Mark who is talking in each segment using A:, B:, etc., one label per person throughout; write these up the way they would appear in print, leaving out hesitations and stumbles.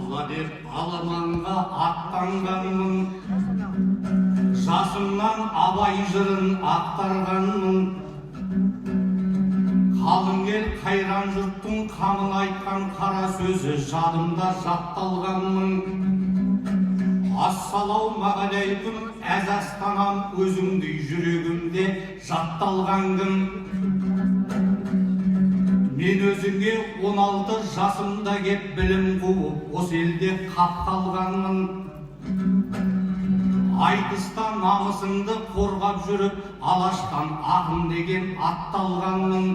A: аула деп аламанға аттанғанмын, жасымнан абай жырын ақтарғанмын. Қалың ел қайран жұрттың қамын айтқан қара сөзі жадымда жатталғанмын. Ассалаумағалейкум әз астанам, өзіңдей жүрегімде жатталған кім. Мен өзіңе 16 жасымда кеп білім қуып, осы елде қапталғанмын. Айтыста намысыңды қорғап жүріп, алаштан ақын деген атталғанмын.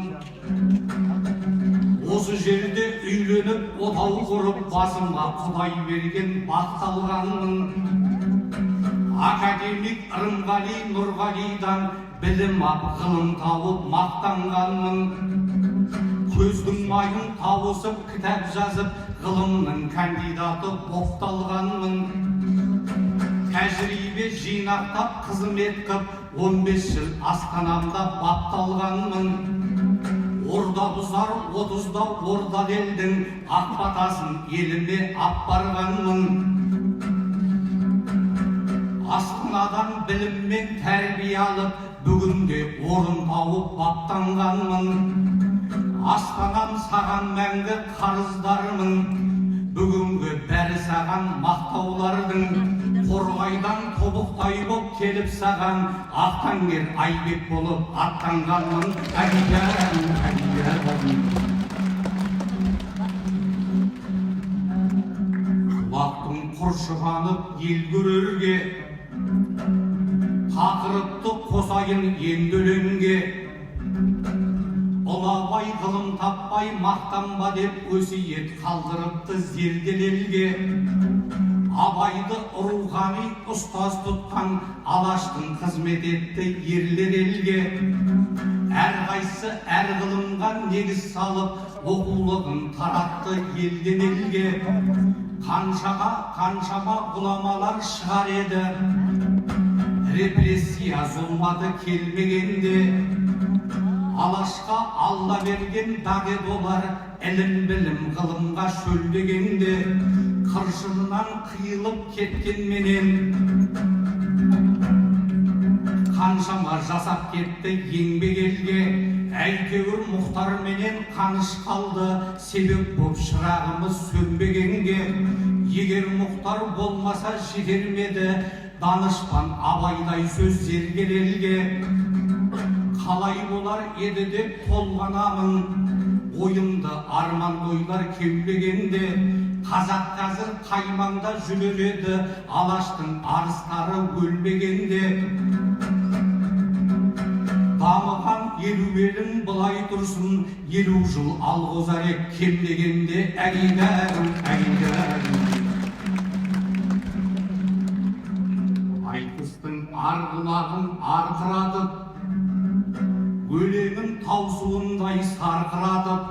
A: Осы жерде үйленіп, отау құрып, басыма Құдай берген бақталғанмын. Академик Рымғали Нұрғалидан білім ап, ғылым тауып мақтанғанмын. Көздің майын тауысып, кітап жазып, ғылымның кандидаты боқталғанмын. Тәжірибе жинақтап, қызмет қып, 15 жыл астанамда бапталғанмын. Орда бұзар 30-да орда елдің ақбатасын еліме аппарғанмын. Астанадан біліммен тәрбие алып, бүгінде орын тауып баптанғанмын. Астанам саған мәңгі қарыздарымын, бүгінгі бәрі саған мақтаулардың. Қорғайдан тобықтай боп келіп саған, ақтаңгер айбек болып аттанғанмын. Әйгерім, әйгерім. Құлақтың құршығанып ел көрерге, тақырыпты қосайын енді өлеңге. Ұлабай ғылым таппай мақтанба деп өсиет қалдырыпты зерделелге. Абайды рухани ұстаз тұтқан алаштың қызмет етті ерлер елге. Әрқайсы әр ғылымға негіз салып, оқулығын таратты елден елге. Қаншама ғұламалар шығар еді, репрессия зұлматы келмегенде. Алашқа Алла берген дағы болар, ілім білім ғылымға шөлдегенде. Қыршынынан қиылып кеткен менен, қаншама жасап кетті еңбек елге. Әйтеуір Мұхтар менен қаныш қалды, себеп боп шырағымыз сөнбегенге. Егер Мұхтар болмаса жетермеді, данышпан абайдай сөз зергер елге. Қалай болар еді деп толғанамын, ойымды арман ойлар кеулегенде. Қазақ қазір қаймаңда жүрер еді, алаштың арыстары өлмегенде. Дамыған елу елің былай тұрсын, 50 жыл алғызар ек кемдегенде. Әйгерім, әйгерім. Айтыстың арғынағын арқыратып, өлеңін таусуындай сарқыратып,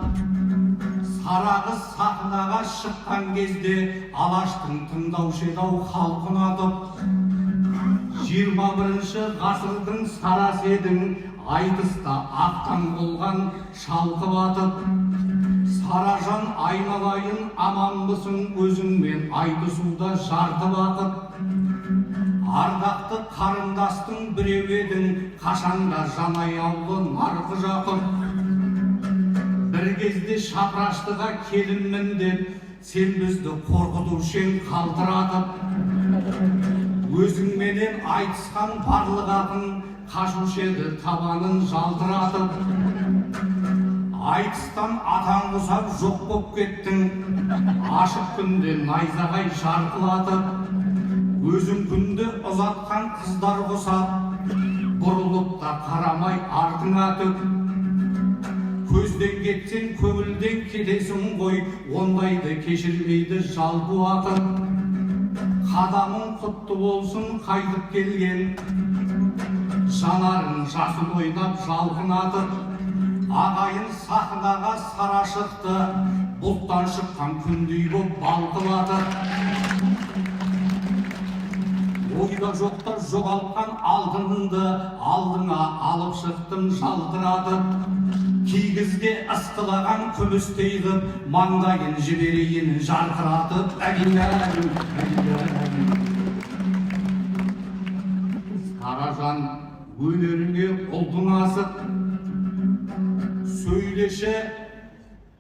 A: сарағы сахнаға шыққан кезде алаштың тыңдаушы еді-ау халқын атып. 21 ғасырдың сарасы едің, айтыста ақтан болған шалқып атып. Саражан айналайын аманбысың, өзіңмен айтысуда жарты бақыт. Ардақты қарындастың біреу едің, қашанда жанай аулы нарқы жақып. Бір кезде шапыраштыға келінмін деп, сен бізді қорқытушен қалтыратып. Өзіңменен айтысқан барлық ақын, қашушы еді табанын жалтыратып. Айтыстан атан құсап жоқ боп кеттің, ашық күнде найзағай жарқылатып. Өзің күнді ұзатқан қыздар құсап, бұрылып та қарамай артыңа түк. Көзден кетсең көңілден кетесің ғой, ондайды кешірмейді жалпы уақыт. Қадамың құтты болсын қайтып келген, жанарын жасын ойнап жалқынатып. Ағайын сахнаға сара шықты, бұлттан шыққан күндей боп балқылатып. Ойда жоқта жоғалтқан алтыныңды алдыңа алып шықтым жалтыратып. кигізде ысқылаған күмістей қып маңдайын жіберейін жарқыратып әгиләрім, әгиләрім. Саражан өнеріңе ұлдың асық, сөйлеше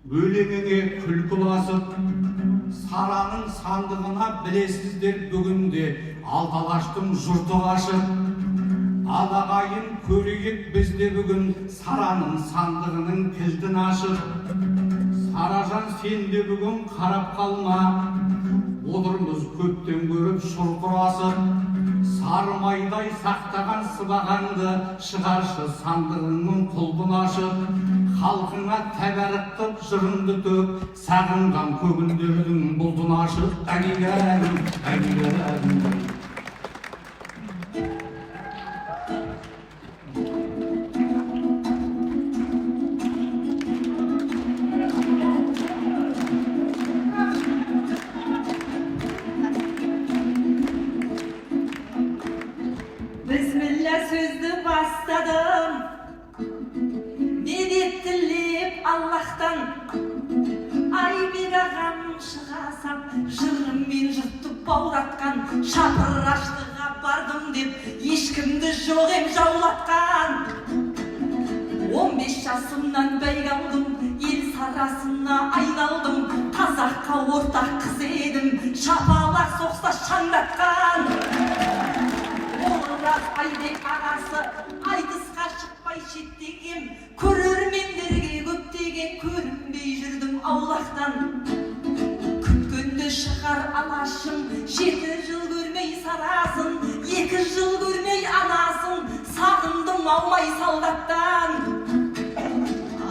A: өлеңіңе күлкі басып, Сараның сандығына білесіздер бүгінде Алталаштың жұрты қашып. Алағайын көрейік бізде бүгін Сараның сандығының кілтін ашып. Саражан сенде бүгін қарап қалма, отырмыз көптен көріп шұрқырасып. Сарымайдай сақтаған сыбағанды шығаршы сандығының құлбын ашып. Халқыңа тәбәрік қып жырынды төк, сағынған көгіндердің бұлдын ашып. Әгиләрім, әгиләрім.
B: Bismillah сөзді бастадым, медеттілеп Аллахтан. Айбек ағам шыға сап, жырыммен жұртты бауратқан. Шапыраштыға бардым деп, ешкімді жоқ ем жаулатқан. 15 жасымнан бәйге алдым, ел сарасына айналдым. Қазаққа ортақ қыз едім, шапалақ соқса шаңдатқан. Олар Айбек ағасы айтысқа шықпай шеттегем, көрермендерге көптеген көрінбей жүрдім аулақтан. Күткенді шығар алашым, 7 жыл көрмей сарасын, 2 жыл көрмей анасын, сағындым алмай солдаттан.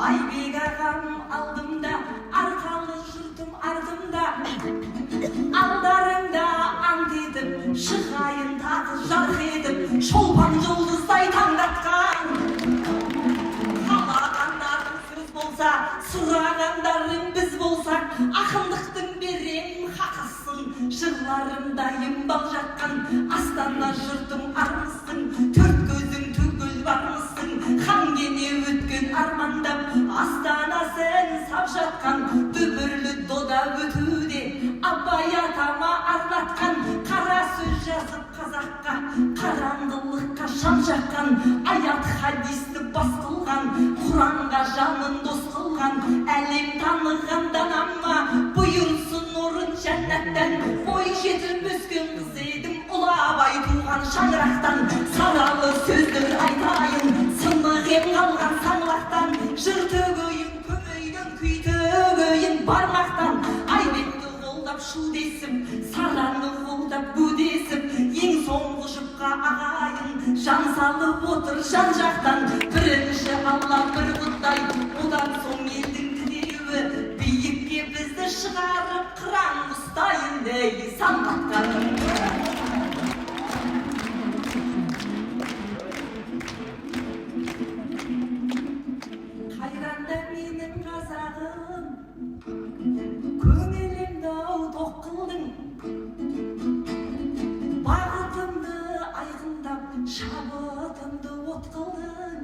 B: Айбек ағам алдымда, арқалы жұртым ардымда, алдарыңда ант етіп, шығайын тағы жарқ етіп, шолпан жұлдыздай таңдатқан. Қалағандарың сөз болса, сұрағандарың біз болсақ, ақындықтың берем хақысын, жырларымдайым бал жатқан. Астана жұртым армысың, төрт көзің түгел бармысың, хан кене өткен армандап, Астана сен сап жатқан. Дүбірлі дода өтуде, Абай атама арнатқан. Қара сөз жазып қазаққа, қараңғылыққа шам жаққан. Аят хадисті бас қылған, Құранға жанын дос қылған. Әлем таныған данама, бұйырсын орын жәннаттан. Ой жетім өскен қыз едім, ұлы Абай туған шаңырақтан. Саналы сөздер айтайын, сынық ем қалған саңлақтан. Жыр төгейін көмейден, күй төгейін бармақтан. Айбекті қолдап шу десіп, Сараны қолдап көдесіп, ең соңғы жұпқа ағайын жан салып отыр жан жақтан. Бірінші Алла бір құдай, одан соң елдің тілеуі, биікке бізді шығарып қыран ұстайын дей самғатқан. Қайранда менің қазағым, көңілімді тоқ қылдың. Бағытымды айқындап, шабытымды от қылдың.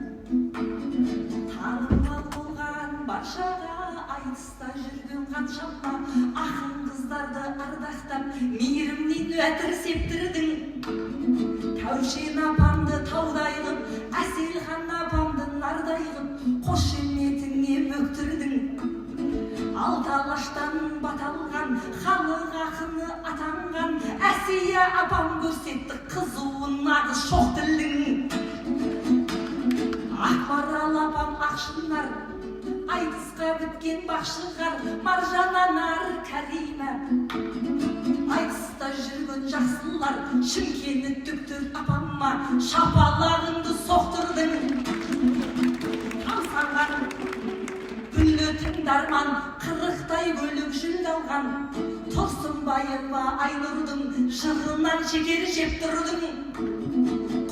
B: Танымал болған баршаға айтыста жүрген қаншама ақын қыздарды ардақтап, мейірімнен өтір септірдің. Тәушен апамды таудай қып, Әселхан апамды нардай қып, қошеметіңе бөктірдің. Алталаштан баталған, халық ақыны атанған, Әсия апам көрсетті қызуын нағыз шоқ тілдің. Ақмарал апам ақшынар, айтысқа біткен бақшығар, Маржан анар Кәрима. Айтыста жүрген жақсылар, Шымкені түктір апамма, шапалағынды соқтырдың. Тамсанған күллі тыңдарман, қырықтай көлік жүлде алған. Тұрсынбаева Айнұрдың жырынан шекер жеп тұрдың.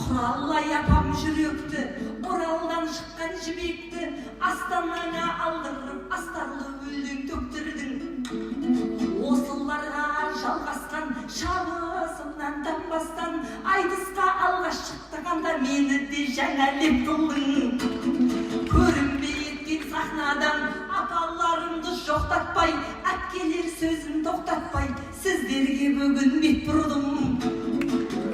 B: Құралай апам жүректі, Оралдан шыққан жібекті, Астанаға алдырып, астарлы өлең төктірдің. Осыларға жалғасқан шабысымнан танбастан, айтысқа алғаш шықтағанда мені де жаңалеп қылдың. Көрінбей еткен анадан апаларымды жоқтатпай, әпкелер сөзін тоқтатпай, сіздерге бүгін бет бұрдым.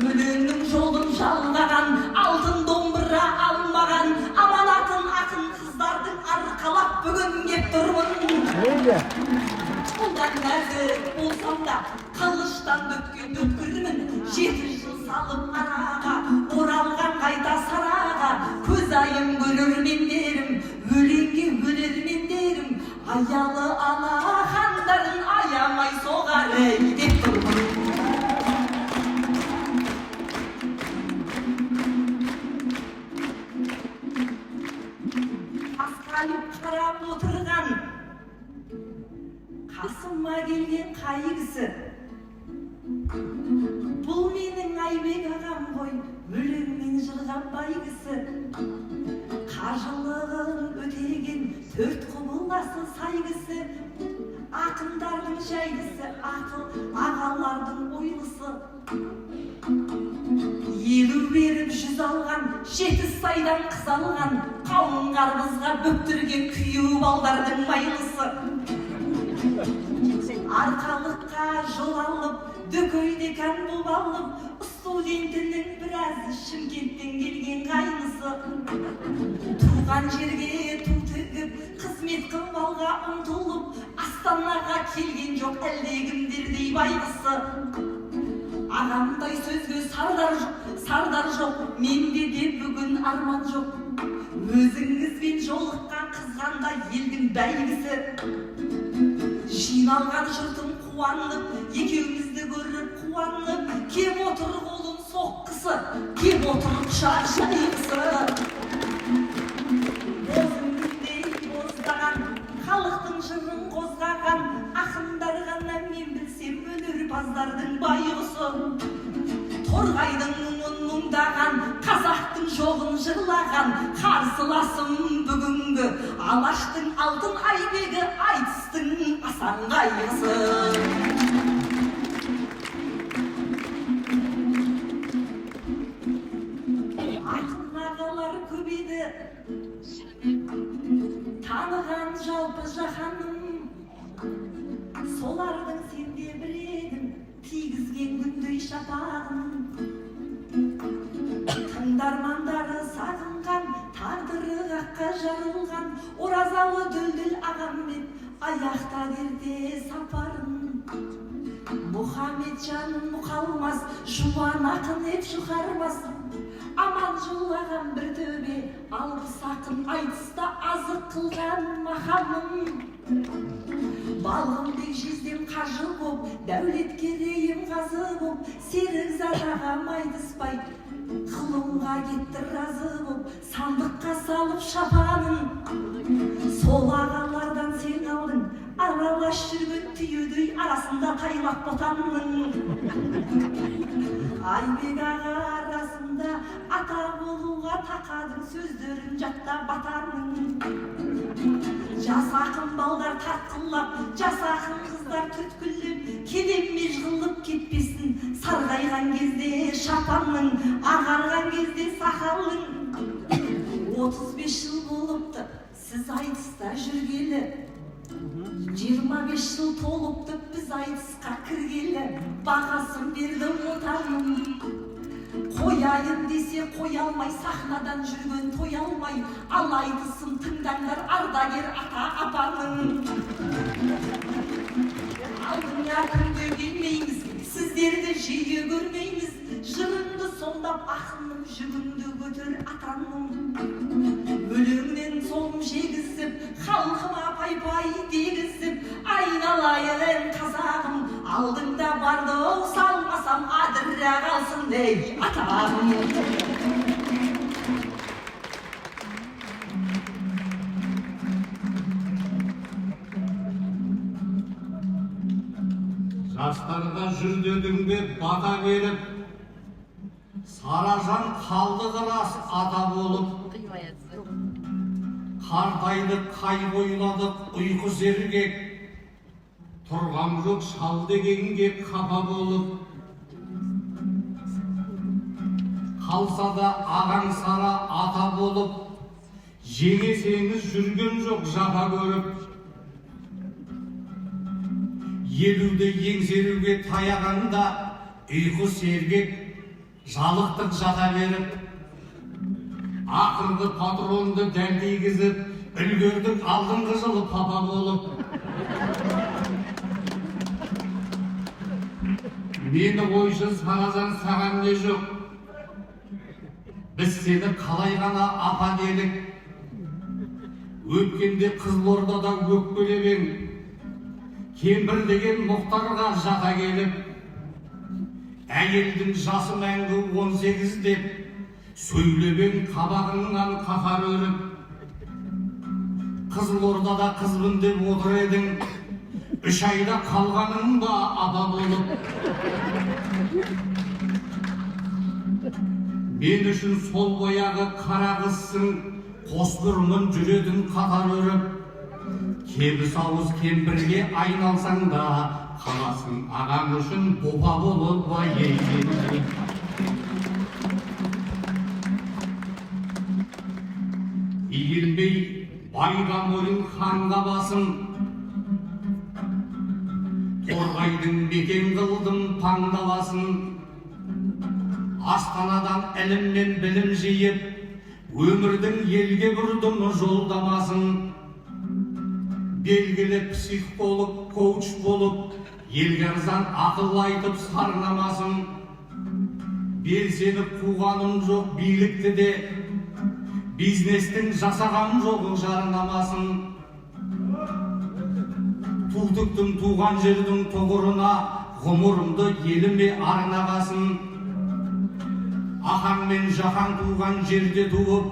B: Өлеңнің жолын жалғаған, алтын домбыра алмаған, аманатын ақын қыздардың арқалап бүгін кеп тұрмын. Қолдан нәзік болсам да, қылыштан өткен өткірмін. 7 жыл салып араға, оралған қайта сараға. Көзайым көрермендерім, өлеңге өлермендерім, аялы алақандарын аямай соғар деп тұрмын. Асқайып қарап отырған қасыма келген қайғысы, бұл менің Айбек ағам ғой, өлеңмен жырған байгысы. Қажылығын өтеген 4 құбыласы сайгысы, ақындардың жайгысы, ақыл ағалардың ойлысы. 50 беріп 100 алған, 7 сайдан қыз алған, қауын қарбызға бөктірген күйеу балдардың майлысы. Арқалыққа жол алып, дөкейде кән боп алып, студентінің біразы Шымкенттен келген қайнысы. Туған жерге ту тігіп, қызмет қылмауға ұмтылып, Астанаға келген жоқ әлдегімдердей байгысы. Ағамдай сөзге сардар жоқ, менде де бүгін арман жоқ. Өзіңізбен жолыққан қызғанда елдің бәйгісі. Жиналған жұртым қуанып, екеумізді көріп қуанып, кеп отыр қолын соққысы, кеп отыр құшақ жайғысы. Бозыңдей боздаған, халықтың жырын қозғаған, ақындар ғана мен білсем өнерпаздардың байғысы. Торғайдың мұңын мұңдаған, қазақтың жоғын жырлаған, қарсыласым бүгінгі Алаштың алтын Айбегі, айтыстың асан қайғысы. Ақын ағалар көбейді, таныған жалпы жаһаным, солардың сенде бір едің, тигізген күндей шапағын. Тыңдармандары сағынған, тағдыры қаққа жарылған, оразалы дүлділ ағаммен аяқта берде сапарын. Мұхамеджан мұқалмас, жуан ақын ет жұқармас, аман жол ағам бір төбе, алпыс ақын айтыста азық қылған махамым. Балғымдек жездем қажы боп, дәулет керейім ғазы боп, серік зат ағам айтыспай, қылымға кетті разы боп, сандыққа салып шапанын. Сол ағалардан сен алдың, аралас жүрген түйедей арасында тайлақ ботанның. Айбек аға арасында ата болуға тақадың, сөздерін жатта батарның. Жас ақын балдар тартқылап, жас ақын қыздар түткіліп, келем межғылып кетпесін, сарғайған кезде шапанның, ағарған кезде сақалың. 35 жыл болыпты, сіз айтыста жүргелі, 25 жыл толыпты, біз айтысқа кіргелі, бағасын берді отаным. Қояйын десе қоя алмай, сахнадан жүрген той алмай, ал айтысын тыңдаңдар ардагер ата апаның. Алдыңа күнде келмейміз, сіздерді жиі көрмейміз, жырыңды сомдап ақынның жүгінді көтер атанның. Өлеңнен солым жегізіп, халқыма пай-пай дегізіп, айналайын қазағым, алдыңда барды оу салмасам адырра қалсын дей атағым.
A: Жастарға жүр дедің бе бата беріп, Саражан қалды қырас ата болып, қартайдық қайғы ойладық ұйқы сергек, тұрған жоқ шал дегенге қапа болып. Қалса да ағаң сара ата болып, жеңесеңіз жүрген жоқ жапа көріп, елуді еңсеруге таяғанда ұйқы сергек жалықтық жата беріп, ақырғы патронды дәл тигізіп, үлгердік алдыңғы жылы папа болып. Мені ойшыл саназан саған не жоқ, біз сені қалай ғана апа делік. Өткенде Қызылордада өкпелебең, кемпір деген Мұхтарға жата келіп, әйелдің жасы мәңгі 18 деп, сөйлебең қабағыңнан қақар өріп. Қызылордада қызбын деп отыр едің, 3 айда қалғаның ба апа болып. Мен үшін сол бояғы қара қызсың, қос бұрымын жүретін қатар өріп. Кебіс ауыз кемпірге айналсаң да, қаласың ағаң үшін бопа болып байейді. Игілмей байға мойын ханға басым, торғайдың мекен қылдым паңдаласын. Астанадан ілім мен білім жиып, өмірдің елге бұрдым жолдамасын. Белгілі психолог, коуч болып, елге арзан ақыл айтып сарнамасын. Белсеніп қуғаным жоқ билікті де, бизнестің жасаған жоғы жарнамасын. Туғдықтың туған жердің тұғырына, ғұмырымды еліме арнағасын. Ахаң мен жақаң туған жерде туып,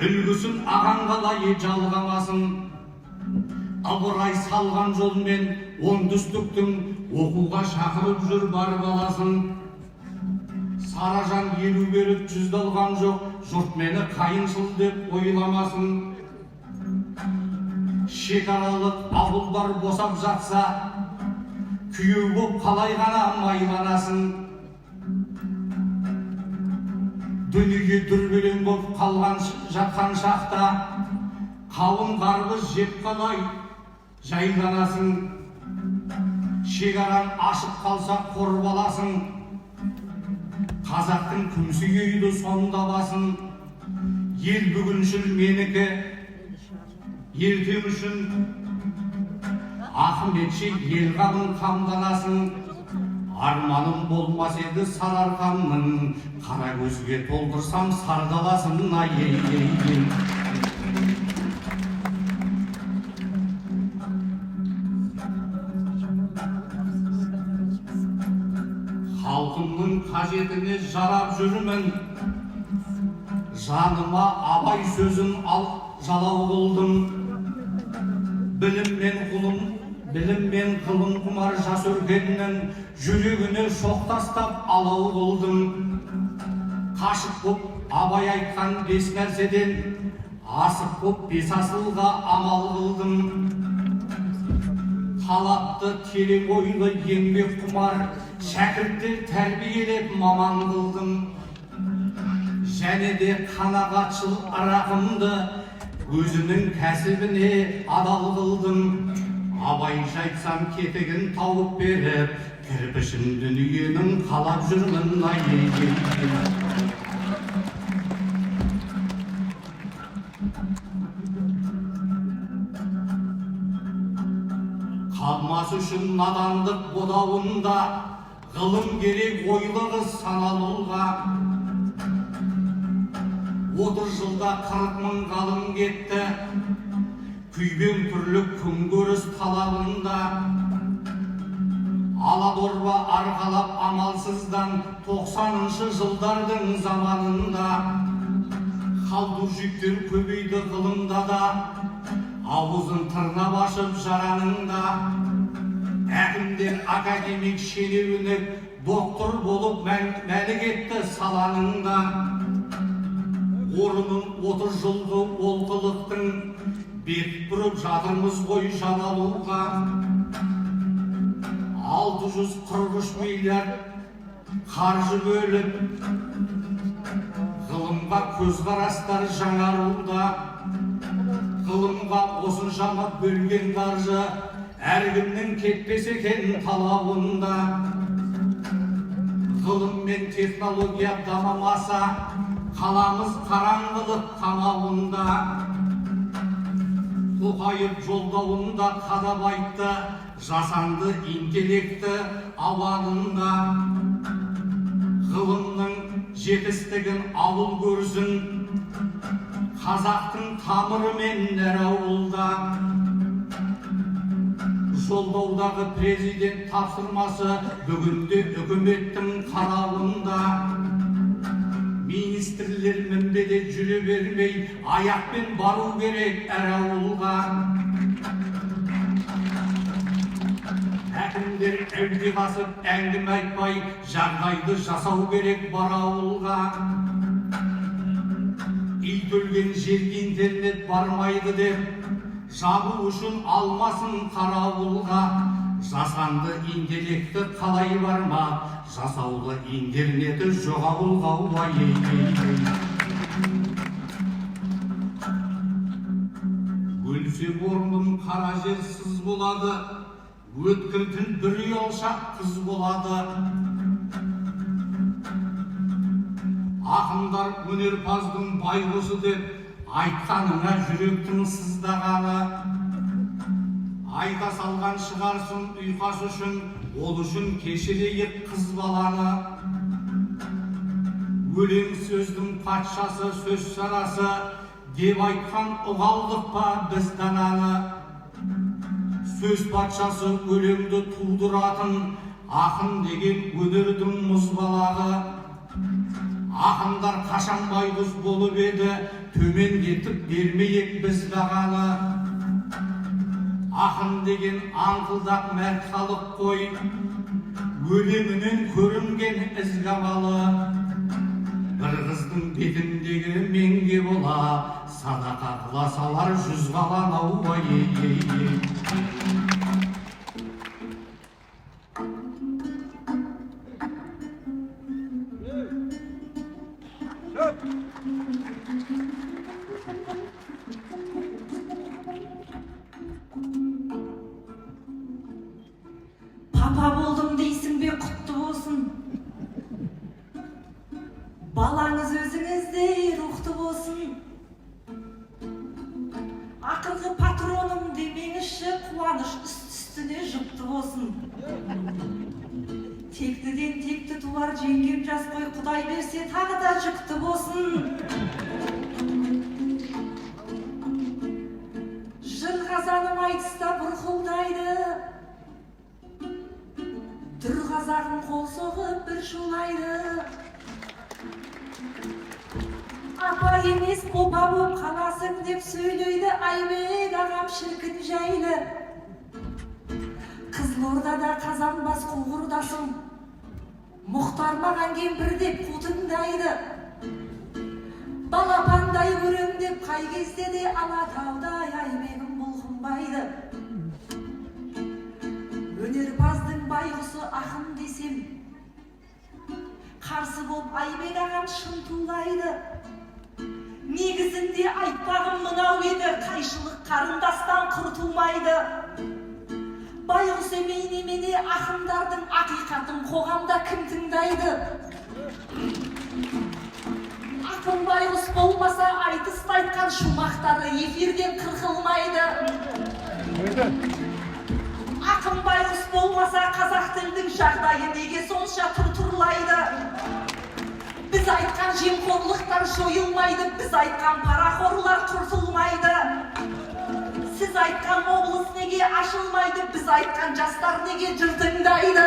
A: үлгісін ағаң қалай жалғамасын. Абырай салған жолмен оңтүстіктің оқуға шақырып жүр бар баласын. Саражан елу беріп 100 алған жоқ, жұрт мені қайыншыл деп ойламасын. Шекаралық ауылдар босап жатса, күйеу боп қалай ғана майланасын. Дүниеге дүрбелең боп қалған жатқан шақта, қауын қарбыз жеп қалай жайланасын. Шекараң ашып қалса қор баласын, қазақтың күмсі үйді сонда басын. Ел бүгіншіл менікі, ертең үшін Ахметші ел қамын қамданасын. Арманым болмас еді сарарқамның, қара көзге толтырсам сардаласын. Халқымның қажетіне жарап жүрмін, жаныма абай сөзін жалау қылдым. Білім мен ғылым құмар жас өркеннің жүрегіне шоқ тастап алау қылдым. Қашық боп абай айтқан 5 нәрседен, асық боп 5 асылға амал қылдым. Талапты терең ойлы еңбек құмар шәкірттер тәрбиелеп маман қылдым. Және де қанағатшыл рақымды өзінің кәсібіне адал қылдым. Абайша айтсам кетігін тауып беріп, кірпішін дүниенің қалап жүрмін. Қалмас үшін надандық бодауында, ғылым керек ойлы қыз саналуға. 30 жылда 40 мың ғалым кетті, күйбең түрлік күнкөріс талабында. Аладорба арқалап амалсыздан 90-шы жылдардың заманында. Халдужиктер көбейді ғылымда да, ауызын тырнап ашып жаранында. Әкімдер академик шенеунік, доктор болып мәлік етті саланында. Орынын 30 жылғы олқылықтың бет бұрып жатырмыз ғой жалалуға. 643 миллиард қаржы бөліп, ғылымға көзқарастар жаңаруда, ғылымға осыншама бөлген қаржы әркімнің кетпес екен талабында. Ғылым мен технология дамымаса, қаламыз қараңғылық қамауында. Тоқаев жолдауында қадап айтты, жасанды интеллекті ауанында. Ғылымның жетістігін ауыл көрсін, қазақтың тамырымен әр ауылда. Жолдаудағы президент тапсырмасы бүгінде үкіметтің қарауында. Министрлер мінбеде жүре бермей, аяқпен бару керек әр ауылға. Әкімдер әуде басып, әңгіме айтпай, жағдайды жасау керек бар ауылға. Үй төлген жерге интернет бармайды деп, жабу үшін алмасын қарауылға. Жасанды интеллекті қалай барма, жасаулы интернеті жоқ ауылға. Өлсе орным қара жер сыз болады, өткіртін бір ұялшақ қыз болады. Ақындар өнерпаздың байғұсы деп, айтқаныңа жүректің сыздағаны. Айда салған шығарсын ұйқас үшін, ол үшін кешірейік қыз баланы. Өлең сөздің патшасы сөз сарасы, деп айтқан ұғалдық па біз дананы. Сөз патшасы өлеңді тудыратын, ақын деген өнердің мұзбалағы. Ақындар қашан байғұс болып еді, төмендетіп бермейік біз бағаны. Ақын деген аңқылдақ мәрт халық қой, өлеңінен көрінген ізгамалы. Бір қыздың бетіндегі менге бола, садақа қыласалар 100 қалан
B: Папа болдым дейсің бе, құтты болсын. Балаңыз өзіңіздей рухты болсын. Ақырғы патроным демеңізші, қуаныш үст-үстіне жұпты болсын. Тектіден текті туар жеңгем жас қой, Құдай берсе тағы да жүкті болсын. Жыр қазаным айтыста бұрқылдайды, түр қазағым қол соғып бір шулайды. Апа емес опа боп қаласың деп сөйлейді Айбек ағам шіркін жайлы. Қызылордада қазанбас қуғырдасың, Мұхтар маған кемпір деп қутыңдайды. Балапандай көрем деп қай кезде де Алатаудай Айбегім бұлқынбайды. Өнерпаздың байғұсы ақын десем, қарсы боп Айбек ағам шын тулайды. Негізінде айтпағым мынау еді, қайшылық қарындастан құртылмайды. Байғұс емей немене ақындардың ақиқатын қоғамда кім тыңдайды? Ақын байғұс болмаса айтыста айтқан шумақтары эфирден қырқылмайды. Ақын байғұс болмаса қазақ тілдің жағдайы неге сонша тұр-тұрлайды? Біз айтқан жемқорлықтар жойылмайды, біз айтқан парақорлар құртылмайды. Сіз айтқан облыс неге ашылмайды, біз айтқан жастар неге жыр тыңдайды?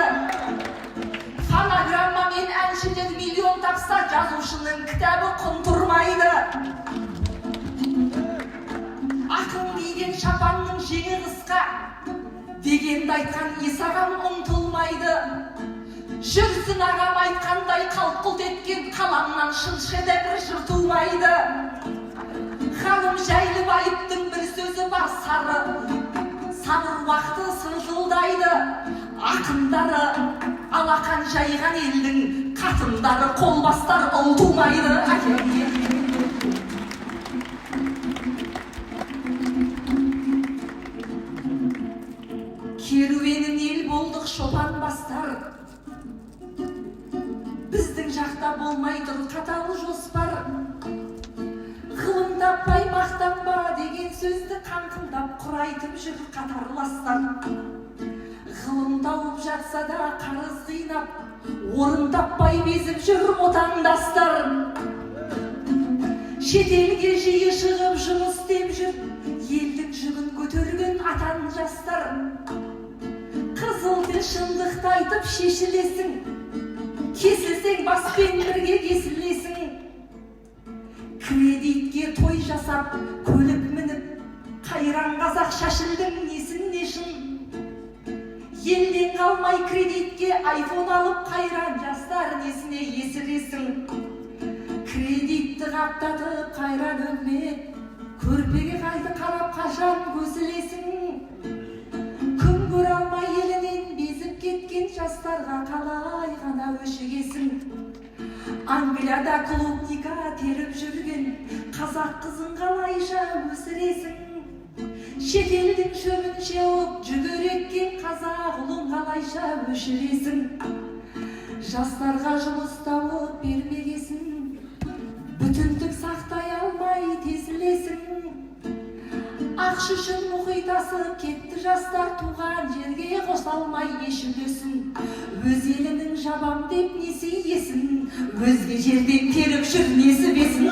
B: Фонограмма мен әншілер миллион тапса, жазушының кітабы құн тұрмайды. Ақын киген шапанның жеңі қысқа, дегенді айтқан Исағам ұмтылмайды. Жүрсін ағам айтқандай қалт-құлт еткен қаламнан шын шедевр жыр тумайды. Ханым жайлы байыптың бір сөзі бар, сабыр уақыты сылжылдайды. Ақындары алақан жайған елдің қатындары қолбастар ұл тумайды. бастар. Біздің жақта болмайды қатал жоспар. Ғылымдаппай мақтанба деген сөзді қаңқылдап құрайтып жүр қатарластар. Ғылым тауып жатса да қарыз қинап, орындаппай безіп жүр отандастар. Шетелге жиі шығып жұмыс істеп жүр, елдің жүгін көтерген атан жастар. Қызыл тіл шындықты айтып шешілесің, кесілсең баспен бірге кесілесің. Кредитке той жасап, көлік мініп, қайран қазақ шашылдың несін нешін. Елден қалмай кредитке айфон алып, қайран жастар несіне есіресің. Кредитті қаптатып қайран өкмет, көрпеге қайды қарап қашан көсілесің. Күн көре алмай елінен безіп кеткен жастарға қалай ғана өшігесің. Англияда клубника теріп жүрген қазақ қызын қалайша өсіресің. Шетелдің шөбін шеуіп жүгіреккен қазақ ұлын қалайша өшіресің. Жастарға жұмыс тауып бермегесін, бүтіндік сақтай алмай тесілесің. Ақш үшін мұхит асып кетті жастар, туған жерге қосалмай еш үлесін. Өз елінің жабам деп несі есін, өзге жерден келіп жүр несі бесін.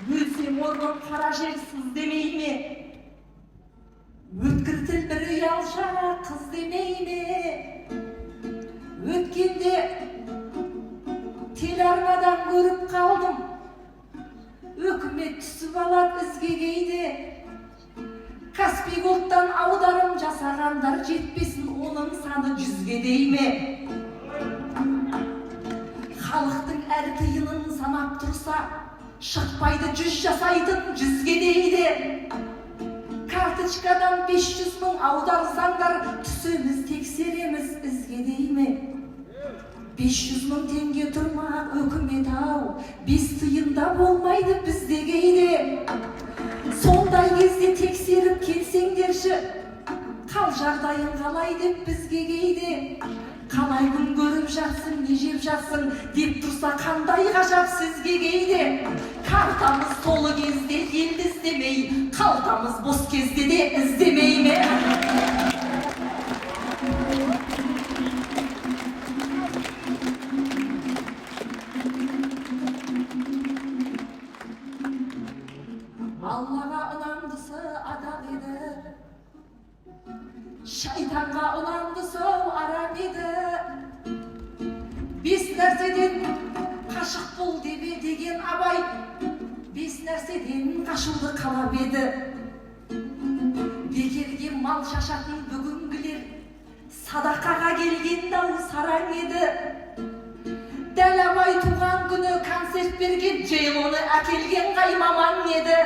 B: Өлсем орын қара жер сыз демей ме? Өткір тіл бір ұялша қыз демей ме? Өткенде телеарнадан көріп қалдым, өкімет түсіп алады ізге кейде. Каспий голдтан аударым жасағандар жетпесін, оның саны 100-ге дейме. Халықтың әр тиынын санап тұрса, шықпайды 100 жасайтын 100-ге дейді. Карточкадан 500 мың аударсаңдар, түсіміз тексереміз ізге дейме. 500 мың теңге тұрмақ өкімет ау, 5 тиында болмайды бізде кейде. Сондай кезде тексеріп келсеңдерші, қал жағдайын қалай деп бізге кейде. Қалай күн көріп жатсың, не жеп жатсың деп тұрса қандай ғажап сізге кейде. Картамыз толы кезде елді іздемей, қалтамыз бос кезде де іздемей ме? Аллаға ұнамдысы адал еді, шайтанға ұнамдысы арам еді. 5 нәрседен қашық бол дебе деген абай, 5 нәрседен қашуды қалап еді. Бекерге мал шашатын бүгінгілер, садақаға келген дау сараң еді. Дәл абай туған күні концерт берген, Джейлоны әкелген қай маман еді.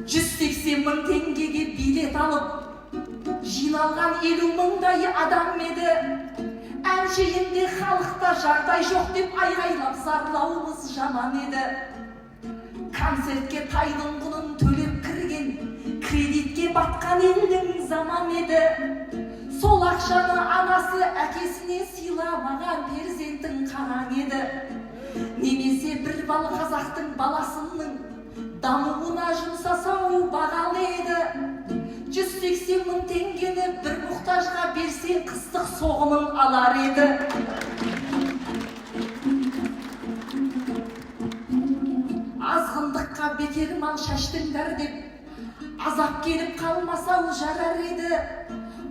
B: 180 мың теңгеге билет алып, жиналған 50 мыңдай адам еді. Әншейінде халықта жағдай жоқ деп айғайлап зарлауымыз жаман еді. Концертке тайдың құнын төлеп кірген, кредитке батқан елдің заман еді. Сол ақшаны анасы әкесіне сыйламаған перзентің қараң еді. Немесе бір бал қазақтың баласының дамуына жұмсасау бағалы еді. 180 мың теңгені бір мұқтажға берсең қыстық соғымын алар еді. Азғындыққа бекер мал шаштыңдар деп, азап келіп қалмасау жарар еді.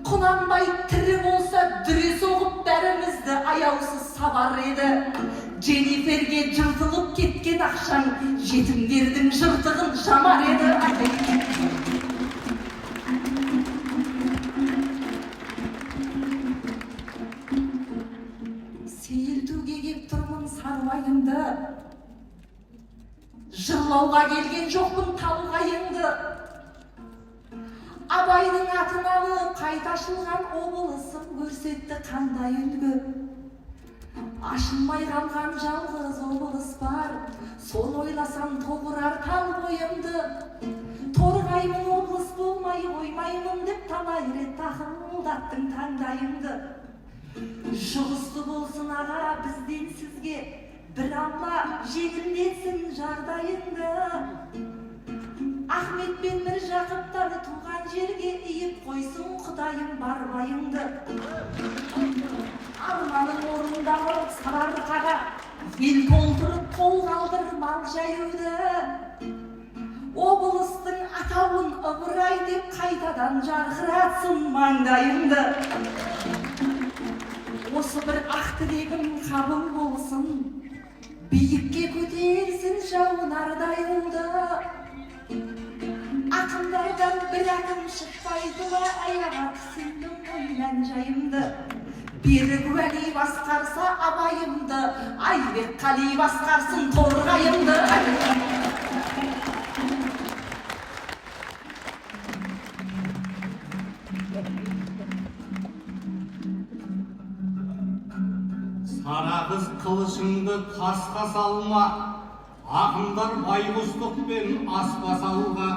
B: Құнанбай тірі болса дүре соғып бәрімізді аяусыз сабар еді. Дженниферге жыртылып кеткен ақшаң, жетімдердің жыртығын жамар еді. Сейілтуге кеп тұрмын саруайымды, жырлауға келген жоқпын талғайыңды. Абайдың атын алып қайта ашылған облысым көрсетті қандай үлгі. Ашынмай қалған жалғыз облыс бар, соны ойласам тоғырар тал бойымды. Торғаймын облыс болмай қоймаймын деп талай рет тақылдаттың таңдайымды. Жұғысты болсын аға бізден сізге, бір Алла жеңілдетсін жағдайыңды. Ахмет пен Міржақыптар туған жерге иіп қойсын Құдайым барбайыңды. Арманың орындалып сарыарқаға, ел толтырып қол қалдыр мал жаюды. Облыстың атауын Ыбырай деп қайтадан жарқыратсын маңдайыңды. Осы бір ақ тілегім қабыл болсын, биікке көтерсін жауын ардайыңды. Ақындардан бір атым шықпайды ма, аяға түсіндім ойнан жайымды. Берік уәли басқарса абайымды, Айбек Қали басқарсын торғайымды.
A: Сара қыз қылышыңды тасқа салма, ақындар байғұстықпен аспа салға.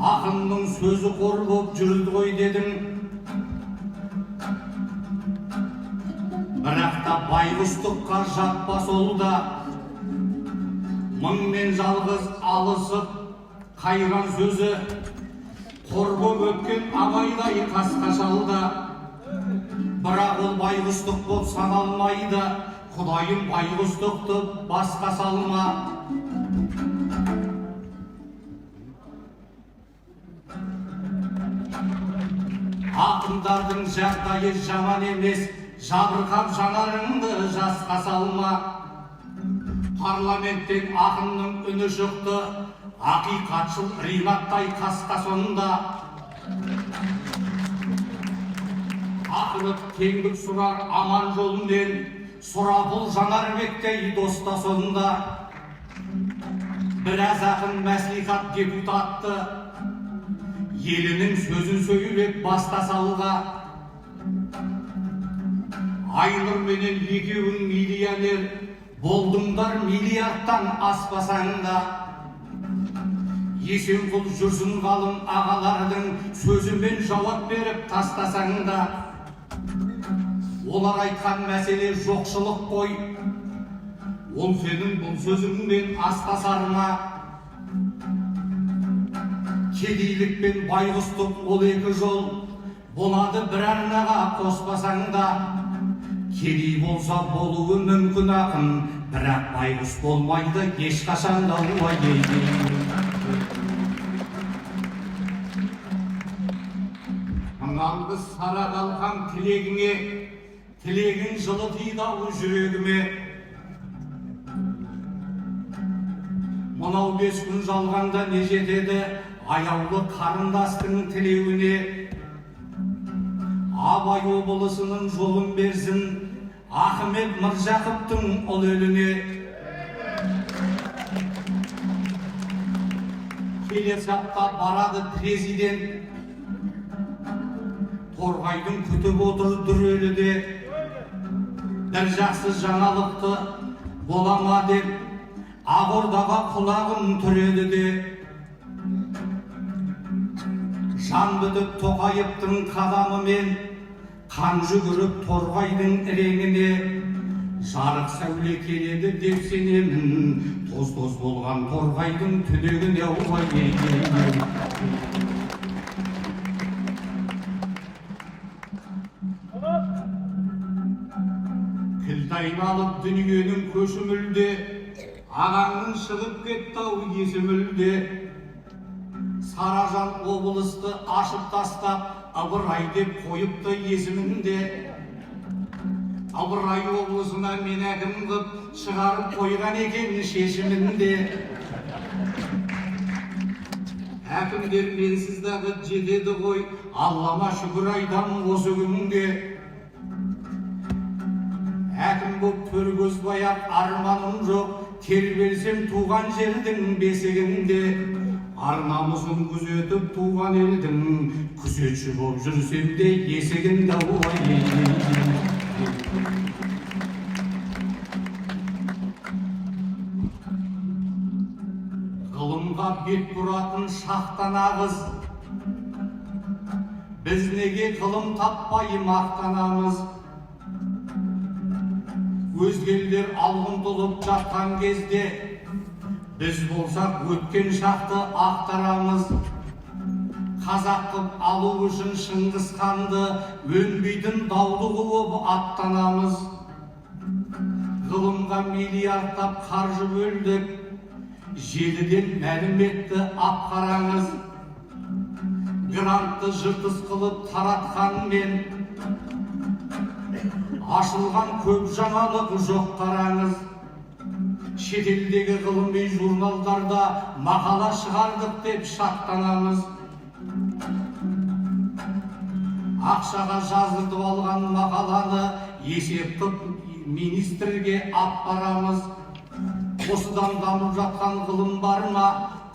A: Ақынның сөзі қор боп жүрді ғой дедің, бірақ та байғұстыққа жатпас ол да. Мыңмен жалғыз алысып қайран сөзі, қор боп өткен абайдай қасқа шалда. Бірақ ол байғұстық боп саналмайды, Құдайым байғұстықты басқа салма. Ақындардың жағдайы жаман емес, жабырқап жанарыңды жасқа салма. Парламенттен ақынның үні шықты, ақиқатшыл Ринаттай қасқа сонда. Ақырып теңдік сұрар аман жолымен, Сұрапыл Жанарбектей доста сонда. Біраз ақын мәслихат депутатты, елінің сөзін сөйлеп баста салға. Айнұр менен екеуің миллионер, болдыңдар миллиардтан аспасаңда. Есенқұл жүрсін ғалым ағалардың сөзімен жауап беріп тастасаңда. Олар айтқан мәселе жоқшылық қой, ол сенің бұл сөзіңмен астасарына. Кедейлік пен байғұстық ол екі жол, болады бір арнаға қоспасаңда. Кедей болса болуы мүмкін ақын, бірақ байғұс болмайды ешқашанда уа ейдей. Нанғыз сара қалқан тілегіңе, тілегің жылы тиді-ау жүрегіме. Мынау 5 күн жалғанда не жетеді, аяулы қарындастың тілеуіне. Абай облысының жолын берсін, Ахмет Міржақыптың ұл еліне. Келесі апта барады президент, Торғайдың күтіп отыр дүреліде. Бір жақсы жаңалықты болама деп, Ағордаға құлағын түреді де. Жан бітіп Тоқайыптың қадамымен, қан жүгіріп Торғайдың іреңіне. Жарық сәуле келеді деп сенемін, тоз-тоз болған Торғайдың түнегіне уа ейдей. Кілтайын алып дүниенің көші мүлде, ағаңның шығып кетті-ау есі мүлде. Саражан облысты ашып тастап, Ыбырай деп қойыпты есімінде. Ыбырай облысына мен әкім қып шығарып қойған екен шешімінде. Әкімдер менсіз дағы жетеді ғой, Аллама шүкір айтамын осы күнге. Әкім боп төргөз баяқ арманым жоқ, тербелсем туған жердің бесігінде. ар намысын күзетіп туған елдің, күзетші боп жүрсем де есігін дауай. Ғылымға бет бұратын шақтан ағыз, біз неге ғылым таппай мақтанамыз? Өзгелер алғын толып жатқан кезде, біз болсақ өткен шақты ақтарамыз. Қазақ қып алу үшін Шыңғыс ханды өнбейтін дауды қуып аттанамыз. Ғылымға миллиардтап қаржы бөлдік, желіден мәліметті ап қараңыз. Грантты жыртыс қылып таратқанмен ашылған көп жаңалық жоқ қараңыз. Шетелдегі ғылыми журналдарда мақала шығардық деп шаттанамыз. Ақшаға жаздыртып алған мақаланы есеп қып министрге ап барамыз. Осыдан дамып жатқан ғылым бар ма?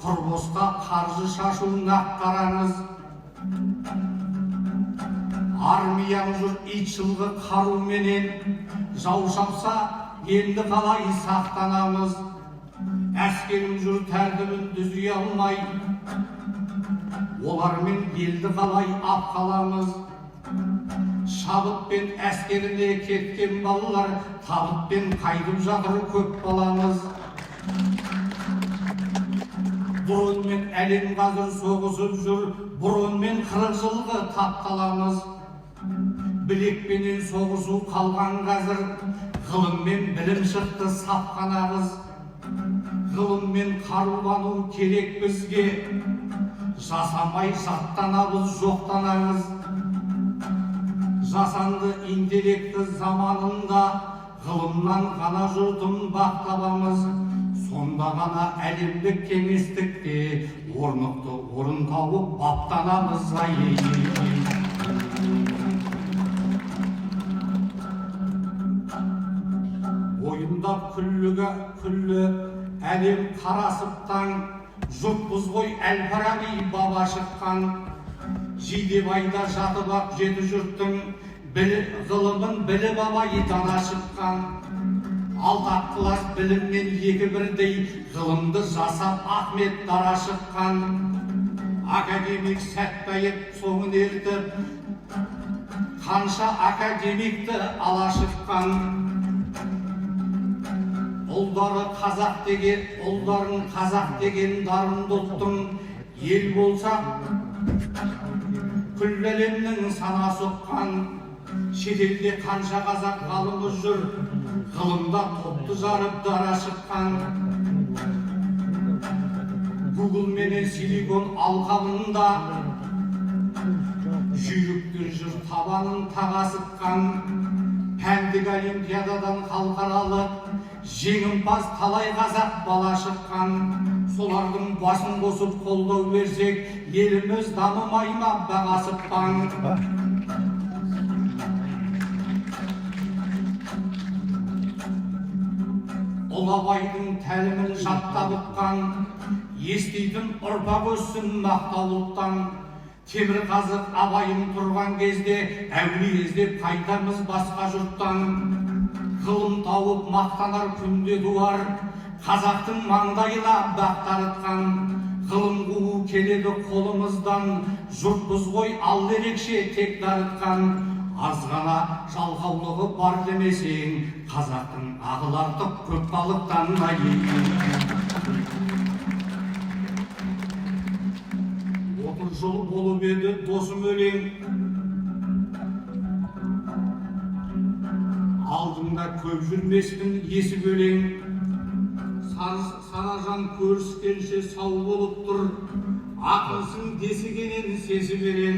A: Құрбосқа қаржы шашуын-ақ қараңыз. Армияң жұрт ит жылғы қаруменен, жау шапса енді қалай сақтанамыз? Әскерім жүр тәртібін түзей алмай, олармен елді қалай ап қаламыз? Шабытпен әскеріне кеткен балалар табытпен қайтып жатыр көп баламыз. Бұрынмен әлем қазір соғысып жүр, бұрынмен 40 жылғы тапталамыз. Білекпенен соғысу қалған қазір, ғылыммен білім шықты сапқанағыз. Ғылыммен қарулану керек бізге, жасамай жаттанабыз жоқтанағыз. Жасанды интеллекті заманында ғылымнан ғана жұртын бақтабамыз. Сонда ғана әлемдік кеңістікте орнықты орын тауып баптанамыз. Ойындап күллі әлем қарасыптан, жұртпыз ғой Әл-Фараби баба шыққан. Жидебайда жатып ақ жеті жұрттың ғылымын біліп абай дана шыққан. Алтақ класс біліммен екі бірдей ғылымды жасап Ахмет дара шыққан. Академик Сәтбаев соңын ертіп, қанша академикті ала шыққан. Ұлдарын қазақ деген дарынды ұлттың ел болса, күллі әлемнің сана соққан. Шетелде қанша қазақ ғалымы жүр, ғылымда топты жарып дара шыққан. Google менен Силикон алқабында жүйріктер жүр табанын тағасытқан. Пәндік олимпиададан халықаралық жеңімпаз талай қазақ бала шыққан. Солардың басын қосып қолдау берсек, еліміз дамымай ма бағасыптан. Ұлы Абайдың тәлімін жаттап ұққан, еститін ұрпақ өссін мақтаулықтан. Темірқазық Абайым тұрған кезде әулие іздеп қайтамыз басқа жұрттан. Ғылым тауып мақтанар күнде туар, қазақтың маңдайына бақ дарытқан. Ғылым қуу келеді қолымыздан, жұртпыз ғой ал ерекше тек дарытқан. Аз ғана жалқаулығы бар демесең, қазақтың ағыл артық көп балықтан. 30 жыл болып еді досым өлең, алдыңда көп жүрмеспін есіп өлең. Санажан көріскенше сау болып тұр, ақылсың десігенен сесі берен.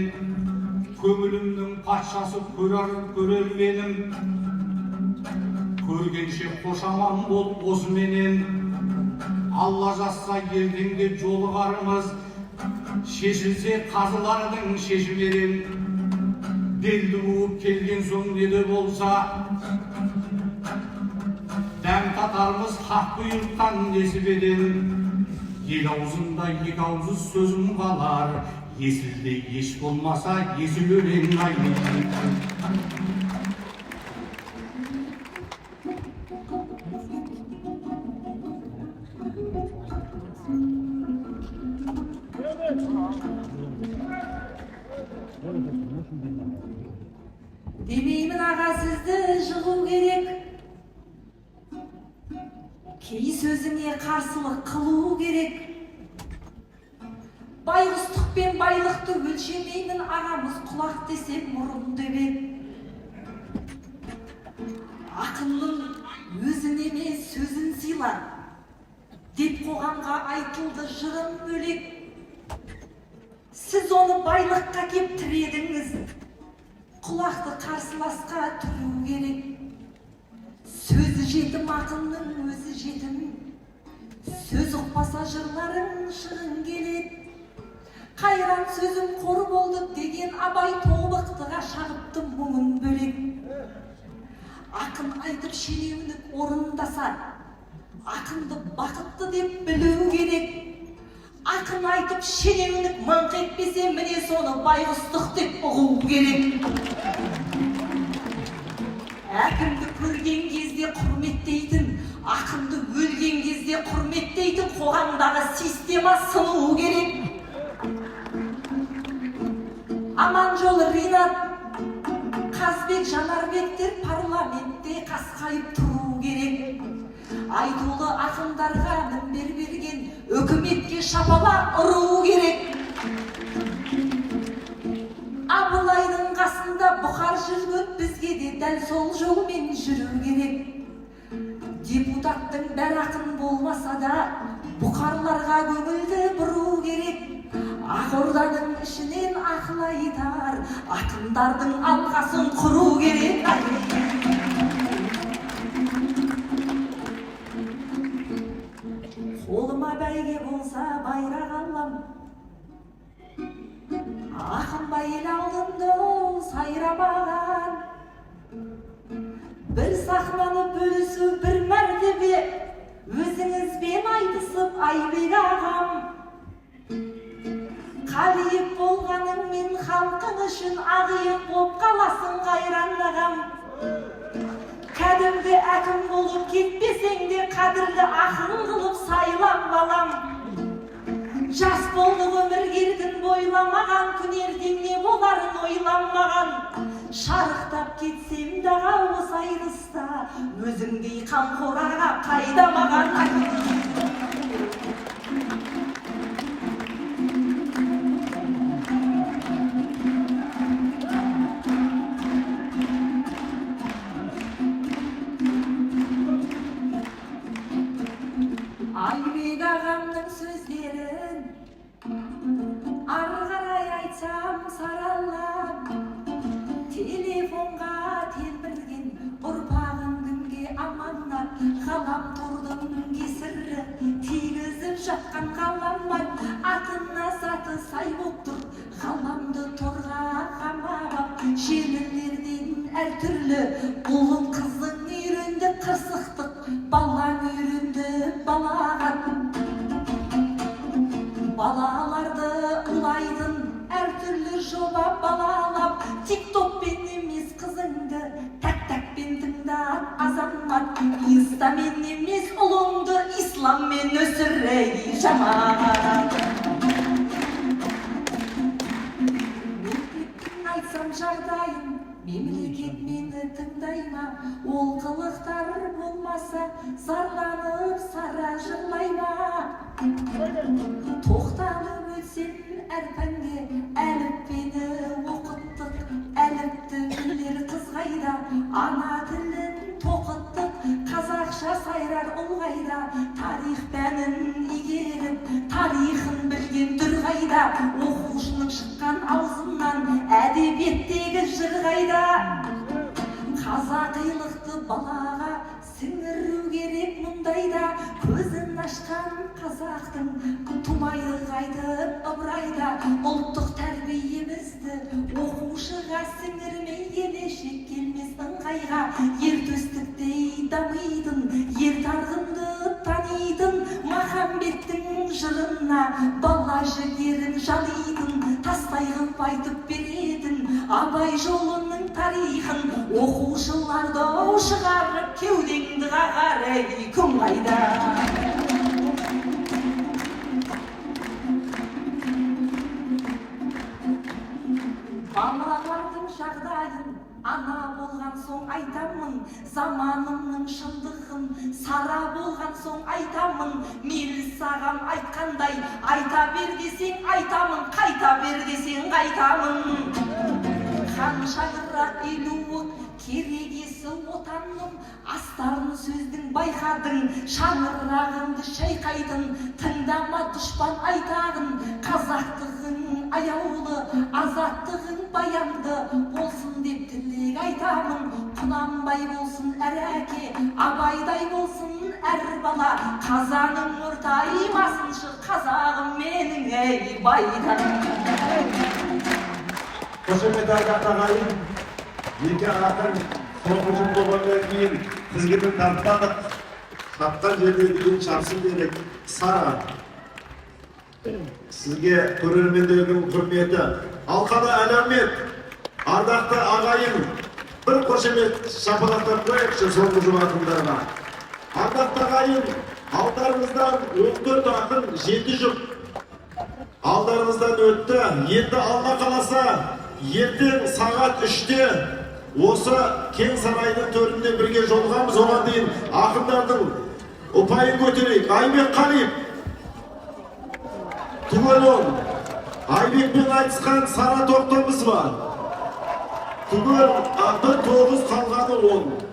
A: Көңілімнің патшасы көрер менім, көргенше қошаман бол осыменен. Алла жазса ертеңде жолығарымыз, шешілсе қазылардың шешімерен. Белді буып келген соң неде болса, дәм татармыз хақ бұйыртқан несібеден. ел аузында екі ауыз сөзім қалар, есілде еш болмаса есіл өлең айналар.
B: Демеймін аға, сізді жығу керек, кей сөзіңе қарсылық қылу керек. Байғұстық пен байлықты өлшемеймін, ағамыз құлақ десем мұрын деп. Ақынның өзін емес сөзін сыйла деп қоғамға айтылды жырын бөлек. Сіз оны байлыққа кеп тіредіңіз, құлақты қарсыласқа түру керек. Сөзі жетім ақынның өзі жетім, сөз ұқпаса жырларын шығын келеді. Қайран сөзім қор болды деген Абай тобықтыға шағыпты мұңын бөлек. Ақын айтып шенеунік орындаса, ақынды бақытты деп білу керек. Ақын айтып шенеунік мыңқ етпесе, міне соны байғұстық деп ұғу керек. Әкімді көрген кезде құрметтейтін, ақынды өлген кезде құрметтейтін қоғамдағы система сыну керек. Аманжол Ринат, Қазбек Жанарбектер парламентте қасқайып тұру керек. Айтулы ақындарға мінбер берген үкіметке шапалақ ұру керек. Абылайдың қасында Бұқар жүрген, бізге де дәл сол жолмен жүру керек. Депутаттың бәр ақын болмаса да, Бұқарларға көңілді бұру керек. Ақорданың ішінен ақыл айтар, ақындардың алқасын құру керек. Қолыма бәйге болса байрақ алам, ақын байыл алдында сайрамаған. Бір сахнаны бөлісу бір мәртебе, өзіңізбен айтысып Айбек ағам. Қалиып болғаныңмен халқың үшін ағиып боп қаласың қайран ағам. Кәдімгі әкім болып кетпесең де қадірлі ақын қылып сайлап алам. Жас болды өмір еркін бойламаған, күн ертең не боларын ойламаған. Шарықтап кетсем дағы осы айрыста, өзіңдей қамқор аға қайдамаған. Айбек ағамның сөздерін ары қарай айтсам саралап, телефонға телмірген ұрпағын күнге аманат. Ғаламтордың кесірі тигізіп жатқан ғаламат, атына заты сай боп тұр, ғаламды торға қамап. Желілерден әртүрлі ұлын қызың үйренді қырсықтық, балаң үйренді балағат. Балаларды ұлайдың әртүрлі жоба балалап, тиктокпен емес қызыңды, так-такпен тыңдат азамат. Инстамен емес ұлыңды, исламмен өсірей жамағат. Мемлекеттің айтсам жағдайын, мемлекет мені тыңдай ма? Ол қылықтар болмаса, зарланып сара жырлай ма? Тоқталып өтсем әр пәнге, әліппені оқыттық, әліпті білер қыз қайда, ана тілін тоқыттық, қазақша сайрар ұл қайда, тарих пәнін игеріп, тарихын білген түр қайда, оқушының шыққан аузынан әдебиеттегі жыр қайда. Қазақилықты балаға сіңіру керек мұндайда, көзін ашқан қазақтың тумайды қайтып ыбырайда. Ұлттық тәрбиемізді оқушыға сіңірмей келешек келмес ыңғайға. Ер төстіктей дамитын, ер тарғынды танитын, Махамбеттің жырына бала жігерін жалидын тастай қылып айтып беретін абай жолының тарихын оқушыларды шығарып кеудеңді қағар ей күн қайда. Аналардың жағдайын ана болған соң айтамын, заманымның шындығын сара болған соң айтамын. Мейлі саған айтқандай айта бер десең айтамын, қайта бер десең қайтамын. Хан шаңырақ елуі керегесі отанның астарын сөздің байқадың, шаңырағыңды шайқайтын тыңдама дұшпан айтағын. Қазақтығың аяулы, азаттығың баянды болсын деп тілек айтамын. Құнанбай болсын әр әке, Абайдай болсын әр бала, қазаның ортаймасыншы қазағым менің ей байдам.
C: Қошемет ағайын, екі ағатын соңғы жыл болғаннан кейін тізгінін тартпадық. Тапқан жерде деген шапсын керек. Сара, сізге көрермендердің құрметі, алқалы әлемет, ардақты ағайын, бір қошемет шапалақтап қояйықшы соңғы жыл ақындарға. Ардақты ағайын, алдарыңыздан 14 ақын 7 жұп алдарыңыздан өтті. Енді алла қаласа ертең сағат 3-те осы кең сарайдың төрінде бірге жолығамыз. Оған дейін ақындардың ұпайын көтерейік. Айбек Қалиев, түгел 10. Айбекпен айтысқан Сара Тоқтамыс бар. Түгел 9, қалғаны 10.